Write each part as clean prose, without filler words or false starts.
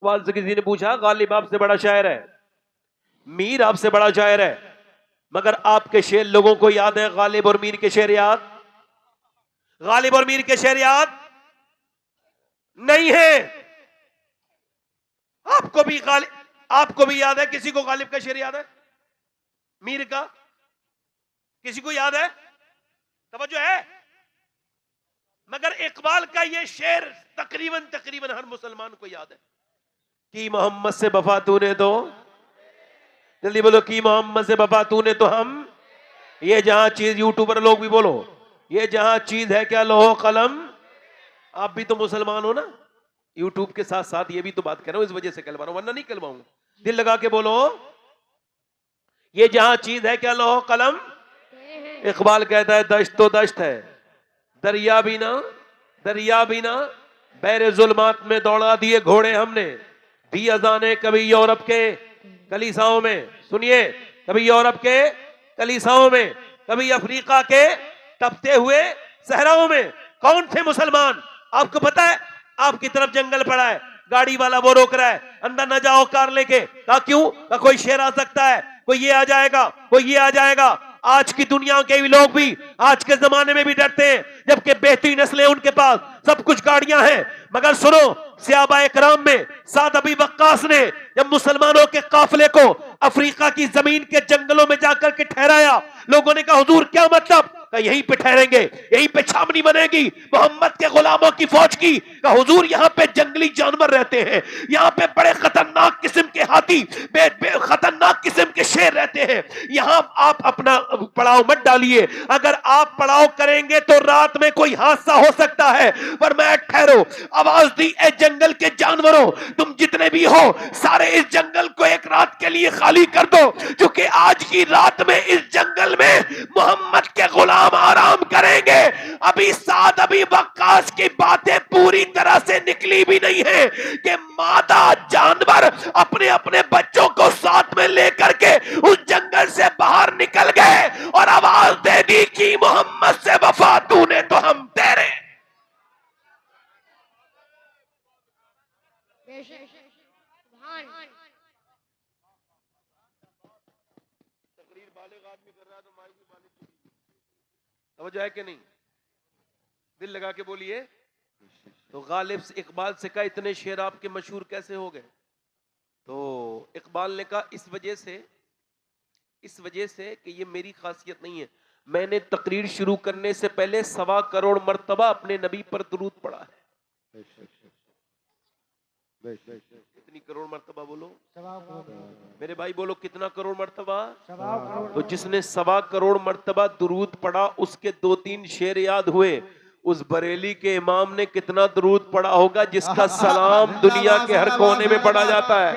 इकबाल से किसी ने पूछा, गालिब आपसे बड़ा शायर है, मीर आपसे बड़ा शायर है, मगर आपके शेर लोगों को याद है, गालिब और मीर के शेर याद? गालिब और मीर के शेर याद नहीं है। आपको भी याद है? किसी को गालिब का शेर याद है? मीर का किसी को याद है? तवज्जो है? मगर इकबाल का ये शेर तकरीबन हर मुसलमान को याद है कि मोहम्मद से वफा तूने तो, जल्दी बोलो, कि मोहम्मद से वफा तूने तो हम, ये जहां चीज, यूट्यूबर लोग भी बोलो, ये जहां चीज है क्या लोहो कलम। आप भी तो मुसलमान हो ना, यूट्यूब के साथ साथ ये भी तो बात कर रहा हूं, इस वजह से कहलवा रहा हूं, वरना नहीं कहलवाऊंगा। दिल लगा के बोलो, ये जहां चीज है क्या लोहो कलम। इकबाल कहता है दश्त तो दश्त है, दरिया भी ना बैरे जुल्मात में दौड़ा दिए घोड़े हमने, दी अजाने कभी यूरोप के कलीसाओं में, सुनिए, कभी यूरोप के कलीसाओं में, कभी अफ्रीका के तपते हुए सहराओं में। कौन थे मुसलमान? आपको पता है? आपकी तरफ जंगल पड़ा है, गाड़ी वाला वो रोक रहा है, अंदर न जाओ कार लेके। कहा क्यों? कहा कोई शेर आ सकता है, कोई ये आ जाएगा, कोई ये आ जाएगा। आज की दुनिया के भी लोग भी आज के जमाने में भी डरते हैं, जबकि बेहतरीन नस्लें उनके पास, सब कुछ गाड़ियां हैं। मगर सुनो, सहाबा कराम में साद अबी वक्कास ने जब मुसलमानों के काफिले को अफ्रीका की जमीन के जंगलों में जाकर के ठहराया, लोगों ने कहा हुजूर क्या मतलब? कहा यहीं पे ठहरेंगे, यहीं पे छावनी बनेगी मोहम्मद के गुलामों की फौज की। कहा हुजूर यहाँ पे जंगली जानवर रहते हैं, यहाँ पे बड़े खतरनाक किस्म के हाथी, खतरनाक किस्म के शेर रहते हैं, यहाँ आप अपना पड़ाव मत डालिए, अगर आप पड़ाव करेंगे तो रात में कोई हादसा हो सकता है, पर मैं ठहरो। आवाज दी, ए जंगल के जानवरों, तुम जितने भी हो सारे इस जंगल को एक रात के लिए खाली कर दो, क्योंकि आज की रात में इस जंगल में मोहम्मद के गुलाम आराम करेंगे। अभी साद अबी वक्कास की बातें पूरी तरह से निकली भी नहीं है कि मादा जानवर अपने अपने बच्चों को साथ में लेकर के उस जंगल से बाहर निकल गए और आवाज दे दी कि मोहम्मद से वफा तूने तो हम तेरे। तकरीर बालिग आदमी कर रहा है तो माइक भी बालिग, समझ आया कि नहीं? दिल लगा के बोलिए। तो गालिब से इकबाल से कहा इतने शेर आपके मशहूर कैसे हो गए? तो इकबाल ने कहा इस वजह से कि ये मेरी खासियत नहीं है, मैंने तकरीर शुरू करने से पहले 1.25 करोड़ मर्तबा अपने नबी पर दुरूद पढ़ा है। कितनी करोड़ मर्तबा बोलो मेरे भाई, बोलो कितना करोड़ मर्तबा? तो जिसने 1.25 करोड़ मर्तबा दुरूद पढ़ा, उसके 2-3 शेर याद हुए। उस बरेली के इमाम ने कितना दुरूद पढ़ा होगा जिसका सलाम दुनिया के हर कोने में पढ़ा जाता है।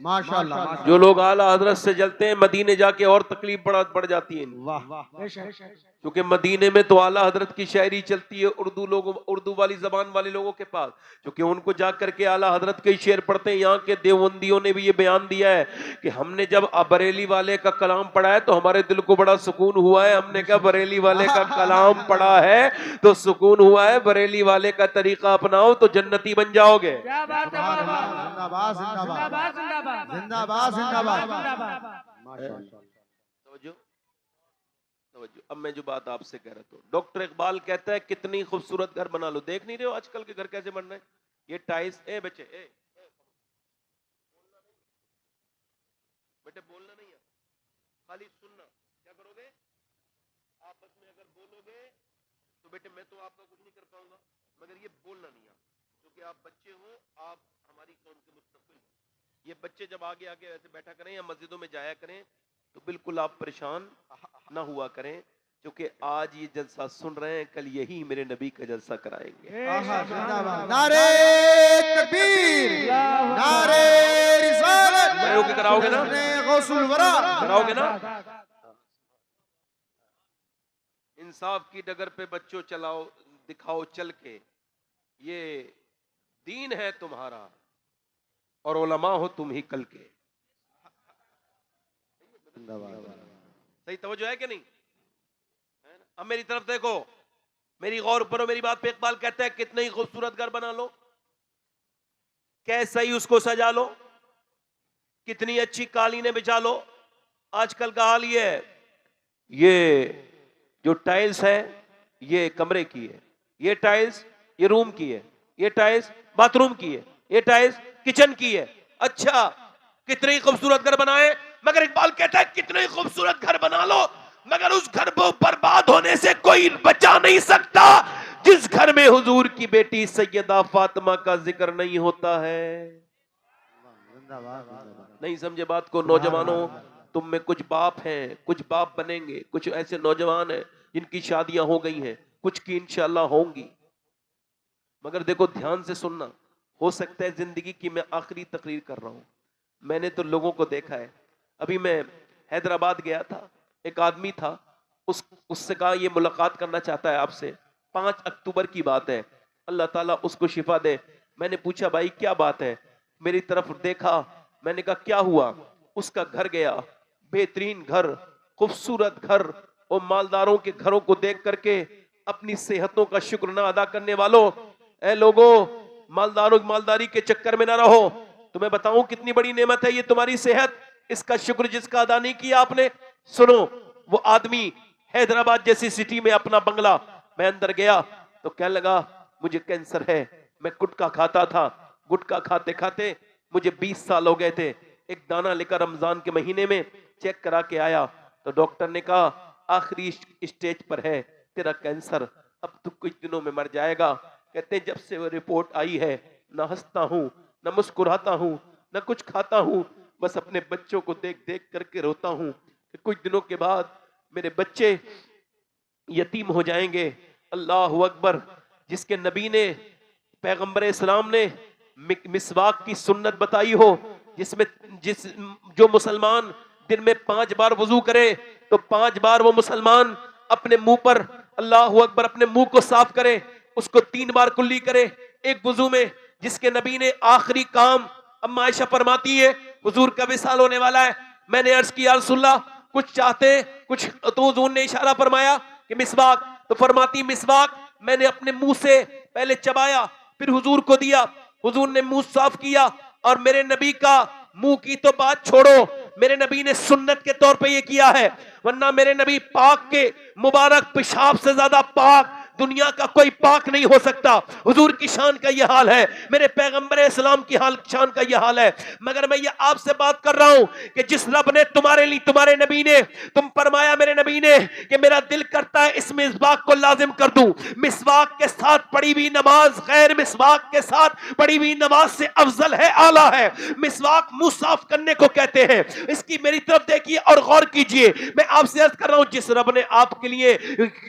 माशाअल्लाह। जो लोग आला हजरत से जलते हैं, मदीने जाके और तकलीफ बढ़ जाती है, क्योंकि मदीने में तो आला हजरत की शायरी चलती है उर्दू वाली जबान वाले लोगों के पास, क्योंकि उनको जाकर के आला हजरत के शेर पढ़ते हैं। यहाँ के देवबंदियों ने भी ये बयान दिया है कि हमने जब बरेली वाले का कलाम पढ़ा है तो हमारे दिल को बड़ा सुकून हुआ है। हमने कहा बरेली वाले का कलाम पढ़ा है तो सुकून हुआ है, बरेली वाले का तरीका अपनाओ तो जन्नती बन जाओगे। अब मैं जो बात आपसे कह रहा था, डॉक्टर इकबाल कहता है कितनी खूबसूरत घर बना लो, देख नहीं रहे हो आजकल के घर कैसे बन रहे हैं? ये टाइल्स, बच्चे बेटे बोलना नहीं है, खाली सुनना। क्या करोगे? आपस में अगर बोलोगे तो बेटे मैं तो आपका कुछ नहीं कर पाऊंगा, मगर ये बोलना नहीं है, क्योंकि आप बच्चे हो, आप हमारी कौम के मुस्तकबिल। ये बच्चे जब आगे आगे ऐसे बैठा करें या मस्जिदों में जाया करें तो बिल्कुल आप परेशान ना हुआ करें, क्योंकि आज ये जलसा सुन रहे हैं, कल यही मेरे नबी का जलसा कराएंगे। नारे तकबीर, नारे रिसालत, कराओगे ना? कराओगे ना? इंसाफ की डगर पे बच्चों चलाओ, दिखाओ चल के, ये दीन है तुम्हारा और उलमा हो तुम ही कल के। सही तवज्जो है कि नहीं? अब मेरी तरफ देखो, मेरी गौर करो मेरी बात पे। इकबाल कहता है कितना ही खूबसूरत घर बना लो, कैसा ही उसको सजा लो, कितनी अच्छी कालीनें बिछा लो, आजकल का हाल ये है, ये जो टाइल्स है ये कमरे की है, ये टाइल्स ये रूम की है, ये टाइल्स बाथरूम की है, ये टाइल्स किचन की है। अच्छा, कितने ही खूबसूरत घर बनाए, मगर इकबाल कहता है कितने ही खूबसूरत घर बना लो, मगर उस घर को बर्बाद होने से कोई बचा नहीं सकता जिस घर में हुजूर की बेटी सैयदा फातिमा का जिक्र नहीं होता है। नहीं समझे बात को नौजवानों? तुम में कुछ बाप हैं, कुछ बाप बनेंगे, कुछ ऐसे नौजवान हैं जिनकी शादियां हो गई हैं, कुछ की इंशाल्लाह होंगी। मगर देखो ध्यान से सुनना, हो सकता है जिंदगी की मैं आखिरी तकरीर कर रहा हूं। मैंने तो लोगों को देखा है। अभी मैं हैदराबाद गया था, एक आदमी था, उससे कहा ये मुलाकात करना चाहता है आपसे। 5 अक्टूबर की बात है, अल्लाह ताला उसको शिफा दे। मैंने पूछा भाई क्या बात है, मेरी तरफ देखा, मैंने कहा क्या हुआ? उसका घर गया, बेहतरीन घर, खूबसूरत घर, और मालदारों के घरों को देख करके अपनी सेहतों का शुक्र ना अदा करने वालों, ए लोगों, मालदारों मालदारी के चक्कर में ना रहो। तुम्हें बताऊं कितनी बड़ी नेमत है ये तुम्हारी सेहत, इसका शुक्र जिसका अदा नहीं किया आपने। सुनो, वो आदमी हैदराबाद जैसी सिटी में अपना बंगला, मैं अंदर गया तो कहने लगा मुझे कैंसर है, मैं गुटखा खाता था, गुटखा खाते खाते मुझे 20 साल हो गए थे। एक दाना लेकर रमजान के महीने में चेक करा के आया तो डॉक्टर ने कहा आखिरी स्टेज पर है तेरा कैंसर, अब तू कुछ दिनों में मर जाएगा। कहते जब से वो रिपोर्ट आई है ना हंसता हूं, ना मुस्कुराता हूं, ना कुछ खाता हूं, बस अपने बच्चों को देख देख करके रोता हूं कि कुछ दिनों के बाद मेरे बच्चे यतीम हो जाएंगे। अल्लाह अकबर। जिसके नबी ने, पैगंबर इस्लाम ने मिसवाक की सुन्नत बताई हो, जिसमें जो मुसलमान दिन में 5 बार वजू करे तो 5 बार वो मुसलमान अपने मुंह पर, अल्लाह अकबर, अपने मुंह को साफ करे, उसको 3 बार कुल्ली करे एक वजू में। जिसके नबी ने आखिरी काम, अम्मा आयशा फरमाती है हुजूर का विसाल होने वाला है, मैंने अर्ज किया रसूलुल्लाह कुछ चाहते कुछ, तो हुजूर ने इशारा फरमाया कि मिसवाक, तो फरमाती मिसवाक मैंने अपने मुंह से पहले चबाया फिर हुजूर को दिया, हुजूर ने मुंह साफ किया। और मेरे नबी का मुंह की तो बात छोड़ो, मेरे नबी ने सुन्नत के तौर पे ये किया है, वरना मेरे नबी पाक के मुबारक पेशाब से ज्यादा पाक दुनिया का कोई पाक नहीं हो सकता। हुजूर की शान का यह हाल है, मेरे पैगंबर इस्लाम की शान का यह हाल है। मगर मैं ये आपसे बात कर रहा हूं कि जिस रब ने तुम्हारे लिए, तुम्हारे नबी ने, तुम फरमाया मेरे नबी ने कि मेरा दिल करता है इस मिसवाक को लाजिम कर दूं। मिसवाक के साथ पढ़ी हुई नमाज गैर मिसवाक के साथ पढ़ी हुई नमाज से अफजल है, आला है। मिसवाक मुंह साफ करने को कहते हैं। इसकी मेरी तरफ देखिए और गौर कीजिए। मैं आपसे अर्ज कर रहा हूं जिस रब ने आपके लिए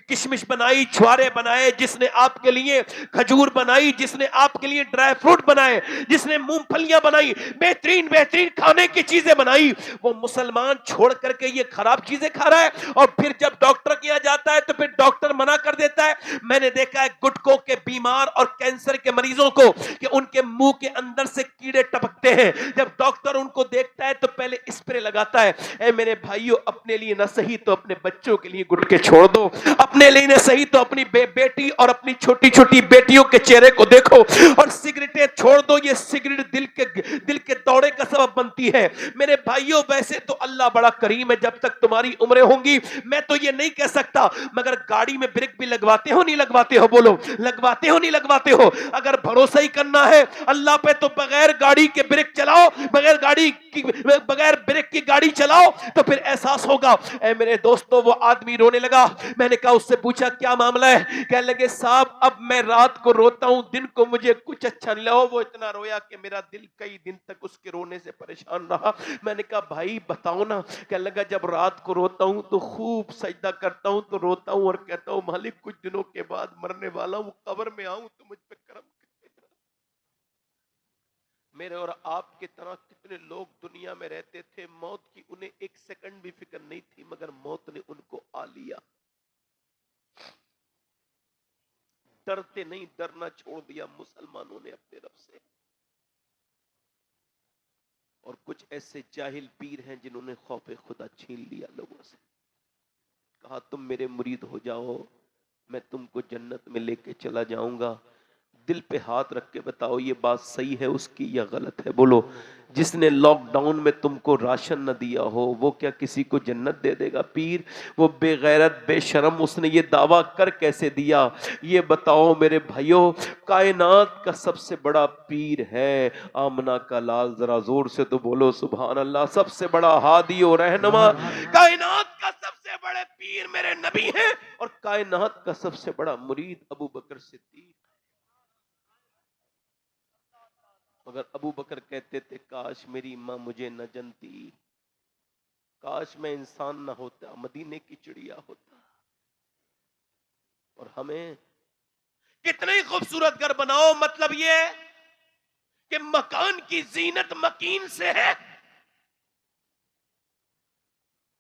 किशमिश बनाई, छुआरे बनाए, जिसने आपके लिए खजूर बनाई, जिसने आपके लिए ड्राई फ्रूट बनाए, जिसने मूंगफलियां बनाई, बेहतरीन बेहतरीन खाने की चीजें बनाई, वो मुसलमान छोड़ करके ये खराब चीजें खा रहा है। और फिर जब डॉक्टर किया जाता है तो फिर डॉक्टर मना कर देता है। मैंने देखा है गुटकों के बीमार और कैंसर के मरीजों को कि उनके मुंह के अंदर से कीड़े टपकते हैं, जब डॉक्टर उनको देखता है तो पहले स्प्रे लगाता है। ऐ मेरे भाइयों, अपने लिए ना सही तो अपने बच्चों के लिए गुटके छोड़ दो, अपने लिए ना सही तो अपनी बेटी और अपनी छोटी छोटी बेटियों के चेहरे को देखो, और सिगरेटें छोड़ दो। ये सिगरेट दिल के दौरे का सबब बनती है। मेरे भाइयों, वैसे तो अल्लाह बड़ा करीम है, जब तक तुम्हारी उम्रें होंगी मैं तो ये नहीं कह सकता, मगर गाड़ी में ब्रेक भी लगवाते हो नहीं लगवाते हो? बोलो, लगवाते हो नहीं लगवाते हो? अगर भरोसा ही करना है अल्लाह पे तो बगैर गाड़ी के ब्रेक चलाओ, बगैर ब्रेक की गाड़ी चलाओ, तो फिर एहसास होगा। ऐ मेरे दोस्तों, वो आदमी रोने लगा। मैंने कहा, उससे पूछा क्या मामला है? कहने लगे साहब अब मैं रात को रोता हूं, दिन को मुझे कुछ अच्छा नहीं लगा। वो इतना रोया कि मेरा दिल कई दिन तक उसके रोने से परेशान रहा। मैंने कहा भाई बताओ ना। कहने लगा जब रात को रोता हूं तो खूब सजदा करता हूं, तो रोता हूं और कहता हूं मालिक कुछ दिनों के बाद मरने वाला हूं, कब्र में आऊं तो मुझ पे करम। मेरे और आपके तरह कितने लोग दुनिया में रहते थे, मौत की उन्हें एक सेकंड भी फिक्र नहीं थी, मगर मौत ने उनको आ लिया। डरते नहीं, डरना छोड़ दिया मुसलमानों ने अपने रब से। और कुछ ऐसे जाहिल पीर हैं जिन्होंने खौफे खुदा छीन लिया लोगों से, कहा तुम मेरे मुरीद हो जाओ, मैं तुमको जन्नत में लेके चला जाऊंगा। दिल पे हाथ रख के बताओ ये बात सही है उसकी या गलत है? बोलो। जिसने लॉकडाउन में तुमको राशन न दिया हो वो क्या किसी को जन्नत दे देगा? पीर वो बेगैरत बेशरम उसने ये दावा कर कैसे दिया? ये बताओ मेरे भाइयों, कायनात का सबसे बड़ा पीर है आमना का लाल। जरा जोर से तो बोलो सुभान अल्लाह। सबसे बड़ा हादी और रहनुमा कायनात का सबसे बड़े पीर मेरे नबी हैं, और कायनात का सबसे बड़ा मुरीद अबू बकर सिद्दीक। मगर अबू बकर कहते थे काश मेरी माँ मुझे न जनती, काश मैं इंसान न होता, मदीने की चिड़िया होता। और हमें कितने ही खूबसूरत घर बनाओ, मतलब ये कि मकान की जीनत मकीन से है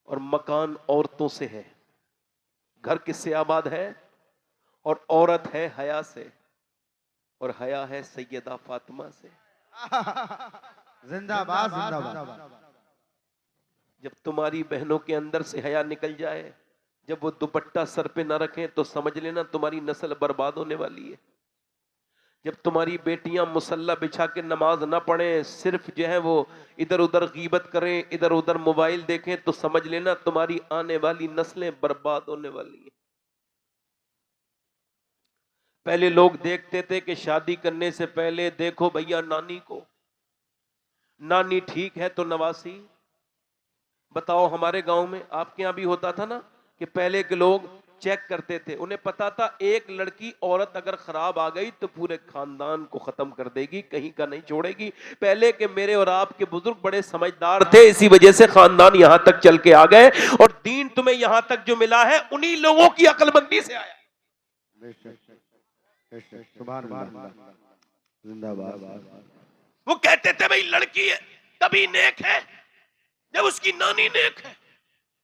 और मकान औरतों से है। घर किससे आबाद है? और औरत है हया से, और हया है सैयदा फातिमा से। जिंदाबाद जिंदाबाद। जब तुम्हारी बहनों के अंदर से हया निकल जाए, जब वो दुपट्टा सर पे ना रखें, तो समझ लेना तुम्हारी नस्ल बर्बाद होने वाली है। जब तुम्हारी बेटियां मुसल्ला बिछा के नमाज ना पढ़ें, सिर्फ जो है वो इधर उधर गीबत करें, इधर उधर मोबाइल देखें, तो समझ लेना तुम्हारी आने वाली नस्लें बर्बाद होने वाली हैं। पहले लोग देखते थे कि शादी करने से पहले देखो भैया नानी को, नानी ठीक है तो नवासी। बताओ हमारे गांव में, आपके यहां भी होता था ना कि पहले के लोग चेक करते थे, उन्हें पता था एक लड़की औरत अगर खराब आ गई तो पूरे खानदान को खत्म कर देगी, कहीं का नहीं छोड़ेगी। पहले के मेरे और आपके बुजुर्ग बड़े समझदार थे, इसी वजह से खानदान यहां तक चल के आ गए, और दीन तुम्हें यहां तक जो मिला है उन्हीं लोगों की अक्लमंदी से आया। जिंदाबाद। वो कहते थे भाई लड़की है तभी नेक है जब उसकी नानी नेक है।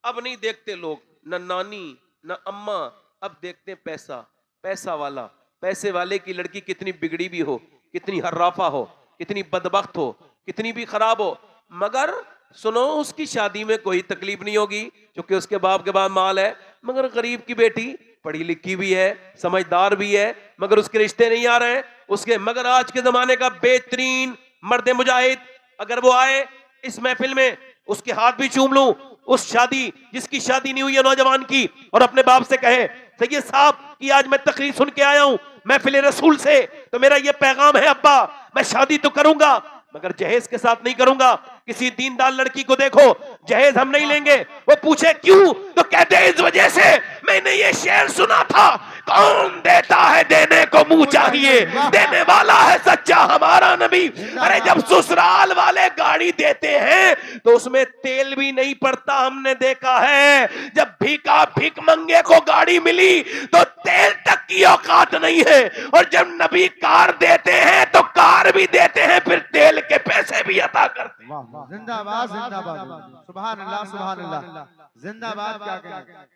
अब नहीं देखते लोग, न नानी न अम्मा, अब देखते हैं पैसा। पैसा वाला, पैसे वाले की लड़की कितनी बिगड़ी भी हो, कितनी हर्राफा हो, कितनी बदबख्त हो, कितनी भी खराब हो, मगर सुनो उसकी शादी में कोई तकलीफ नहीं होगी क्योंकि उसके बाप के बाद माल है। मगर गरीब की बेटी पढ़ी लिखी भी है, समझदार भी है, मगर उसके रिश्ते नहीं आ रहे हैं उसके। मगर आज के जमाने का बेहतरीन मर्द मुजाहिद अगर वो आए इस महफिल में, उसके हाथ भी चूम लूं, उस शादी जिसकी शादी नहीं हुई है नौजवान की, और अपने बाप से कहे सैयद साहब कि आज मैं तकरीर सुन के आया हूं महफिल रसूल से, तो मेरा ये पैगाम है अब्बा मैं शादी तो करूंगा मगर जहेज के साथ नहीं करूंगा। किसी दीनदार लड़की को देखो, जहेज हम नहीं लेंगे। वो पूछे क्यों, तो कहते हैं इस वजह से मैंने ये शेर सुना था, कौन देता है देने को मुंह चाहिए, देने वाला है सच्चा हमारा नबी। अरे जब ससुराल वाले गाड़ी देते हैं तो उसमें तेल भी नहीं पड़ता, हमने देखा है। जब भीख मंगे को गाड़ी मिली तो तेल तक की औकात नहीं है, और जब नबी कार देते हैं तो कार भी देते हैं, फिर तेल के पैसे भी अता करते हैं। जिंदाबाद जिंदाबाद। सुभान अल्लाह सुभान अल्लाह। जिंदाबाद। क्या कहें,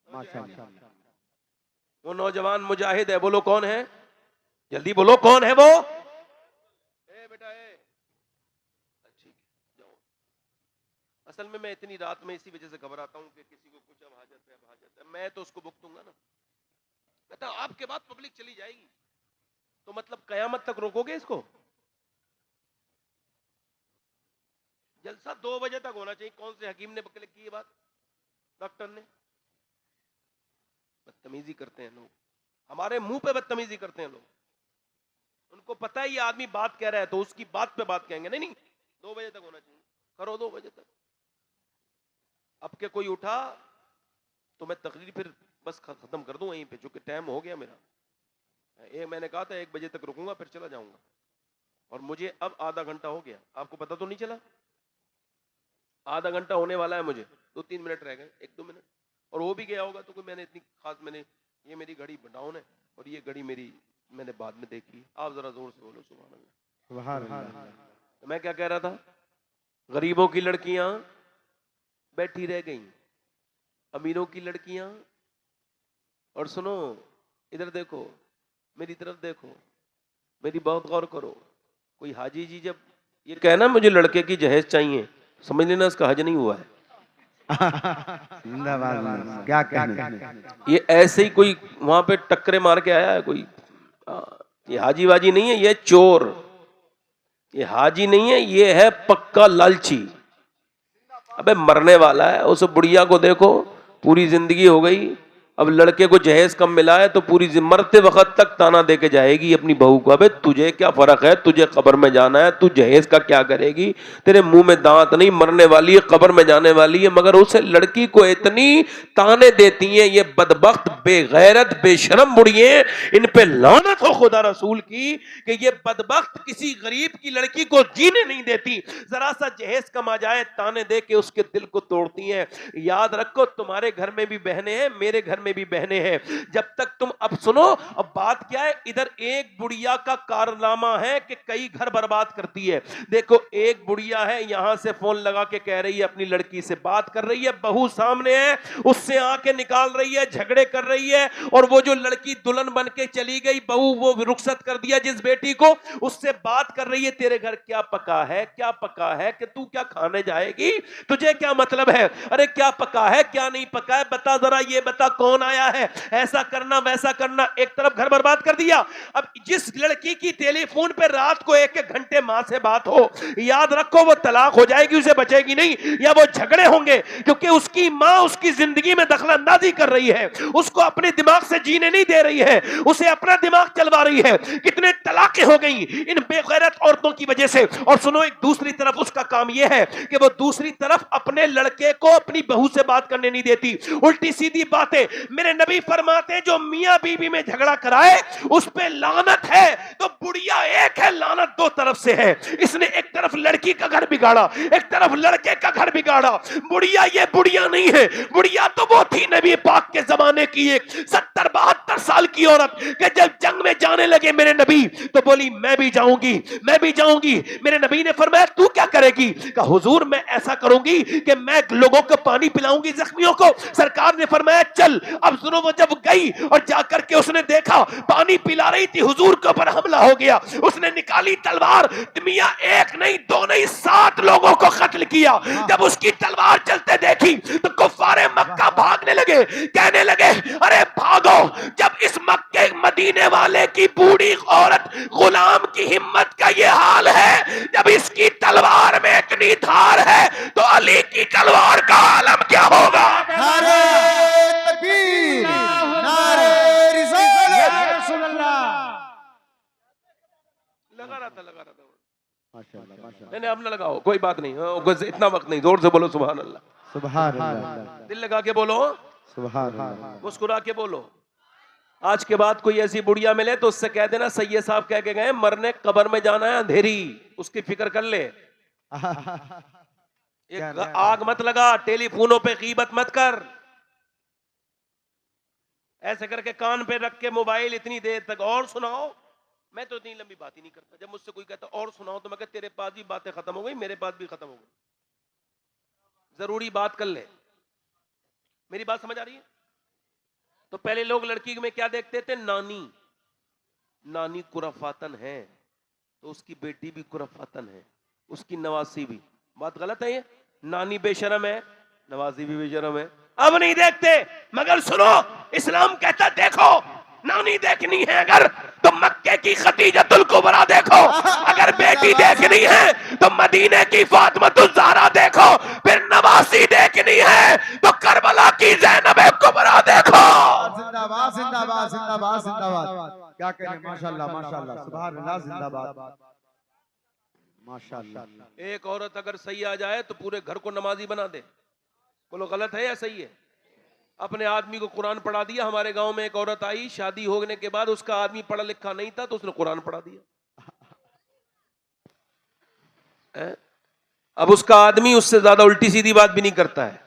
माशाअल्लाह। वो नौजवान मुजाहिद है, बोलो कौन है, जल्दी बोलो कौन है वो। बेटा ठीक जाओ। असल में मैं इतनी रात में इसी वजह से घबराता हूं कि किसी को कुछ अब हाजत है, मैं तो उसको भुगतूंगा ना। कहता आपके बाद पब्लिक चली जाएगी तो मतलब कयामत तक रोकोगे इसको? जलसा 2 बजे तक होना चाहिए। कौन से हकीम ने बकले की ये बात? डॉक्टर ने। बदतमीजी करते हैं लोग, हमारे मुंह पे बदतमीजी करते हैं लोग। उनको पता है ये आदमी बात कह रहा है तो उसकी बात पे बात कहेंगे। नहीं 2 बजे तक होना चाहिए, करो 2 बजे तक। अब के कोई उठा तो मैं तकरीर फिर बस खत्म कर दूं वहीं पे, चूंकि टाइम हो गया मेरा। मैंने कहा था 1 बजे तक रुकूंगा फिर चला जाऊंगा, और मुझे अब आधा घंटा हो गया। आपको पता तो नहीं चला? आधा घंटा होने वाला है, मुझे 2-3 मिनट रह गए, 1-2 मिनट, और वो भी गया होगा तो कोई मैंने इतनी खास, मैंने ये मेरी घड़ी डाउन है और ये घड़ी मेरी मैंने बाद में देखी। आप जरा जोर से बोलो सुभान अल्लाह। सुभान अल्लाह। तो मैं क्या कह रहा था, गरीबों की लड़कियां बैठी रह गई, अमीरों की लड़कियां। और सुनो इधर देखो, मेरी तरफ देखो, मेरी बहुत गौर करो। कोई हाजी जी जब ये कहना मुझे लड़के की जहेज चाहिए, समझ लेना इसका हज नहीं हुआ है। जिंदाबाद, क्या कहने। ये ऐसे ही कोई वहां पे टक्करे मार के आया है कोई? ये हाजी वाजी नहीं है, ये चोर। ये हाजी नहीं है, ये है पक्का लालची। अबे मरने वाला है। उस बुढ़िया को देखो, पूरी जिंदगी हो गई, अब लड़के को जहेज कम मिला है तो पूरी मरते वक्त तक ताना दे के जाएगी अपनी बहू को, अबे तुझे क्या फर्क है, तुझे कब्र में जाना है, तू जहेज का क्या करेगी, तेरे मुंह में दांत नहीं, मरने वाली है, कब्र में जाने वाली है। मगर उस लड़की को इतनी ताने देती हैं ये बदबख्त, बेगैरत, बेशरम बुढ़िए, इन पे लानत हो खुदा रसूल की कि ये बदबख्त किसी गरीब की लड़की को जीने नहीं देती। जरा सा जहेज कम आ जाए ताने दे के उसके दिल को तोड़ती हैं। याद रखो, तुम्हारे घर में भी बहनें हैं, मेरे घर में भी बहनें हैं। जब तक तुम, अब सुनो, अब बात क्या है, इधर एक बुढ़िया का कारनामा है कि कई घर बर्बाद करती है। देखो, एक बुढ़िया है, यहां से फोन लगा के कह रही है, अपनी लड़की से बात कर रही है, बहू सामने है, उससे आंखें निकाल रही है, झगड़े कर रही है, और वो जो लड़की दुल्हन बन के चली गई, बहू, वो रुखसत कर दिया जिस बेटी को, उससे बात कर रही है, तेरे घर क्या पका है, क्या पका है, कि तू क्या खाने जाएगी, तुझे क्या मतलब है, अरे क्या पका है, क्या नहीं पका है, बता जरा, ये बता कौन आया है, ऐसा करना वैसा करना। एक तरफ घर बर्बाद कर दिया। अब जिस लड़की की टेलीफोन पे रात को एक एक घंटे मां से बात हो, याद रखो वो तलाक हो जाएगी, उसे बचेगी नहीं, या वो झगड़े होंगे, क्योंकि उसकी मां उसकी जिंदगी में दखलंदाजी कर रही है, उसको अपने दिमाग से जीने नहीं दे रही है, उसे अपना दिमाग चलवा रही है। कितने तलाकें हो गई इन बेगैरत औरतों की वजह से। और सुनो, एक दूसरी तरफ उसका काम यह है कि वो दूसरी तरफ अपने लड़के को अपनी बहू से बात करने नहीं देती, उल्टी सीधी बातें। मेरे नबी फरमाते हैं, जो मियां बीवी में झगड़ा कराए उस पे लानत है। तो बुढ़िया एक है, लानत दो तरफ से है। इसने एक तरफ लड़की का घर बिगाड़ा, एक तरफ लड़के का घर बिगाड़ा। बुढ़िया ये बुढ़िया नहीं है, बुढ़िया तो वो थी नबी पाक के जमाने की एक 70-72 साल की औरत कि जब जंग में जाने लगे मेरे नबी, तो बोली मैं भी जाऊंगी, मैं भी जाऊंगी। मेरे नबी ने फरमाया तू क्या करेगी? कहा हुजूर मैं ऐसा करूंगी कि मैं लोगों को पानी पिलाऊंगी, जख्मियों को। सरकार ने फरमाया चल। अब सुनो, वो जब गई और जाकर के उसने देखा पानी पिला रही थी, हुजूर के ऊपर हमला हो गया। उसने निकाली तलवार, मियां एक नहीं, दो नहीं, 7 लोगों को कत्ल किया। जब उसकी तलवार चलते देखी तो कुफ्फारे मक्का भागने लगे, कहने लगे अरे भागो। जब इस मक्के मदीने वाले की बूढ़ी औरत गुलाम की हिम्मत का ये हाल है, जब इसकी तलवार में इतनी धार है तो अली की तलवार का आलम क्या होगा? नारे तकबीर, नारे रिसालत, या रसूल अल्लाह। लगा रहा था माशाअल्लाह, माशाअल्लाह। नहीं अब ना लगाओ, कोई बात नहीं, इतना वक्त नहीं, जोर से बोलो सुभान अल्लाह, सुभान अल्लाह, दिल लगा के बोलो, सुभान अल्लाह। मुस्कुरा के बोलो। आज के बाद कोई ऐसी बुढ़िया मिले तो उससे कह देना सैयद साहब कह के गए मरने कब्र में जाना है अंधेरी, उसकी फिक्र कर ले। एक आग मत लगा, टेलीफोनों पे गीबत मत कर, ऐसे करके कान पे रख के मोबाइल इतनी देर तक और सुनाओ। मैं तो इतनी लंबी बात ही नहीं करता। जब मुझसे कोई कहता और सुनाओ तो मैं कहता तेरे पास भी बातें खत्म हो गई, मेरे पास भी खत्म हो गई, जरूरी बात कर ले। मेरी बात समझ आ रही है? तो पहले लोग लड़की में क्या देखते थे? नानी, नानी कुरफातन है तो उसकी बेटी भी कुरफातन है, उसकी नवासी भी। बात गलत है ये? नानी बेशरम है, नवासी भी बेशरम है। अब नहीं देखते, मगर सुनो, इस्लाम कहता देखो, नानी देखनी है अगर तो मक्के की खदीजतुल कुबरा देखो, अगर बेटी देखनी है तो मदीने की फातिमातुल ज़हरा देखो, फिर नवासी देखनी है तो करबला की ज़ैनब कुबरा देखो। जिंदाबाद, जिंदाबाद, जिंदाबाद, जिंदाबाद। क्या कहने, माशाअल्लाह, माशाअल्लाह, सुभान अल्लाह, जिंदाबाद, माशाअल्लाह। एक औरत अगर सही आ जाए तो पूरे घर को नमाजी बना दे। बोलो गलत है या सही है? अपने आदमी को कुरान पढ़ा दिया। हमारे गांव में एक औरत आई, शादी होने के बाद उसका आदमी पढ़ा लिखा नहीं था तो उसने कुरान पढ़ा दिया। अब उसका आदमी उससे ज्यादा उल्टी सीधी बात भी नहीं करता है,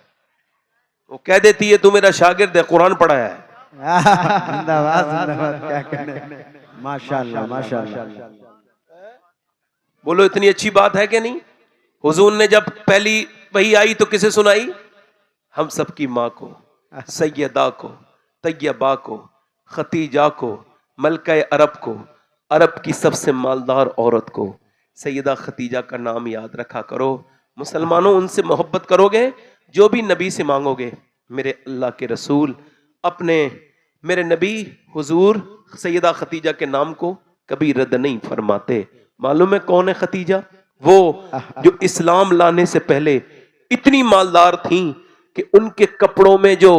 वो कह देती है तू मेरा शागिर्द है, कुरान पढ़ाया है। जिंदाबाद, जिंदाबाद। क्या कहने, माशाअल्लाह, माशाअल्लाह। बोलो इतनी अच्छी बात है कि नहीं? हुजूर ने जब पहली वही आई तो किसे सुनाई? हम सबकी माँ को, सैयदा को, तैयबा को, खतीजा को, मलका अरब को, अरब की सबसे मालदार औरत को, सैयदा खतीजा का नाम याद रखा करो। मुसलमानों, उनसे मोहब्बत करोगे, जो भी नबी से मांगोगे मेरे अल्लाह के रसूल अपने मेरे नबी हुजूर सैयदा खतीजा के नाम को कभी रद्द नहीं फरमाते। मालूम है कौन है खतीजा? वो जो इस्लाम लाने से पहले इतनी मालदार थी कि उनके कपड़ों में जो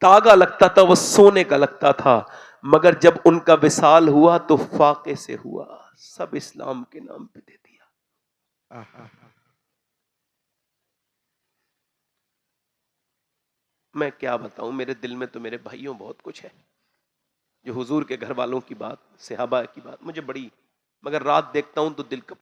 तागा लगता था वो सोने का लगता था, मगर जब उनका विसाल हुआ तो फाके से हुआ, सब इस्लाम के नाम पे दे दिया। मैं क्या बताऊं, मेरे दिल में तो मेरे भाइयों बहुत कुछ है। जो हुजूर के घर वालों की बात, सहाबा की बात मुझे बड़ी, मगर रात देखता हूं तो दिल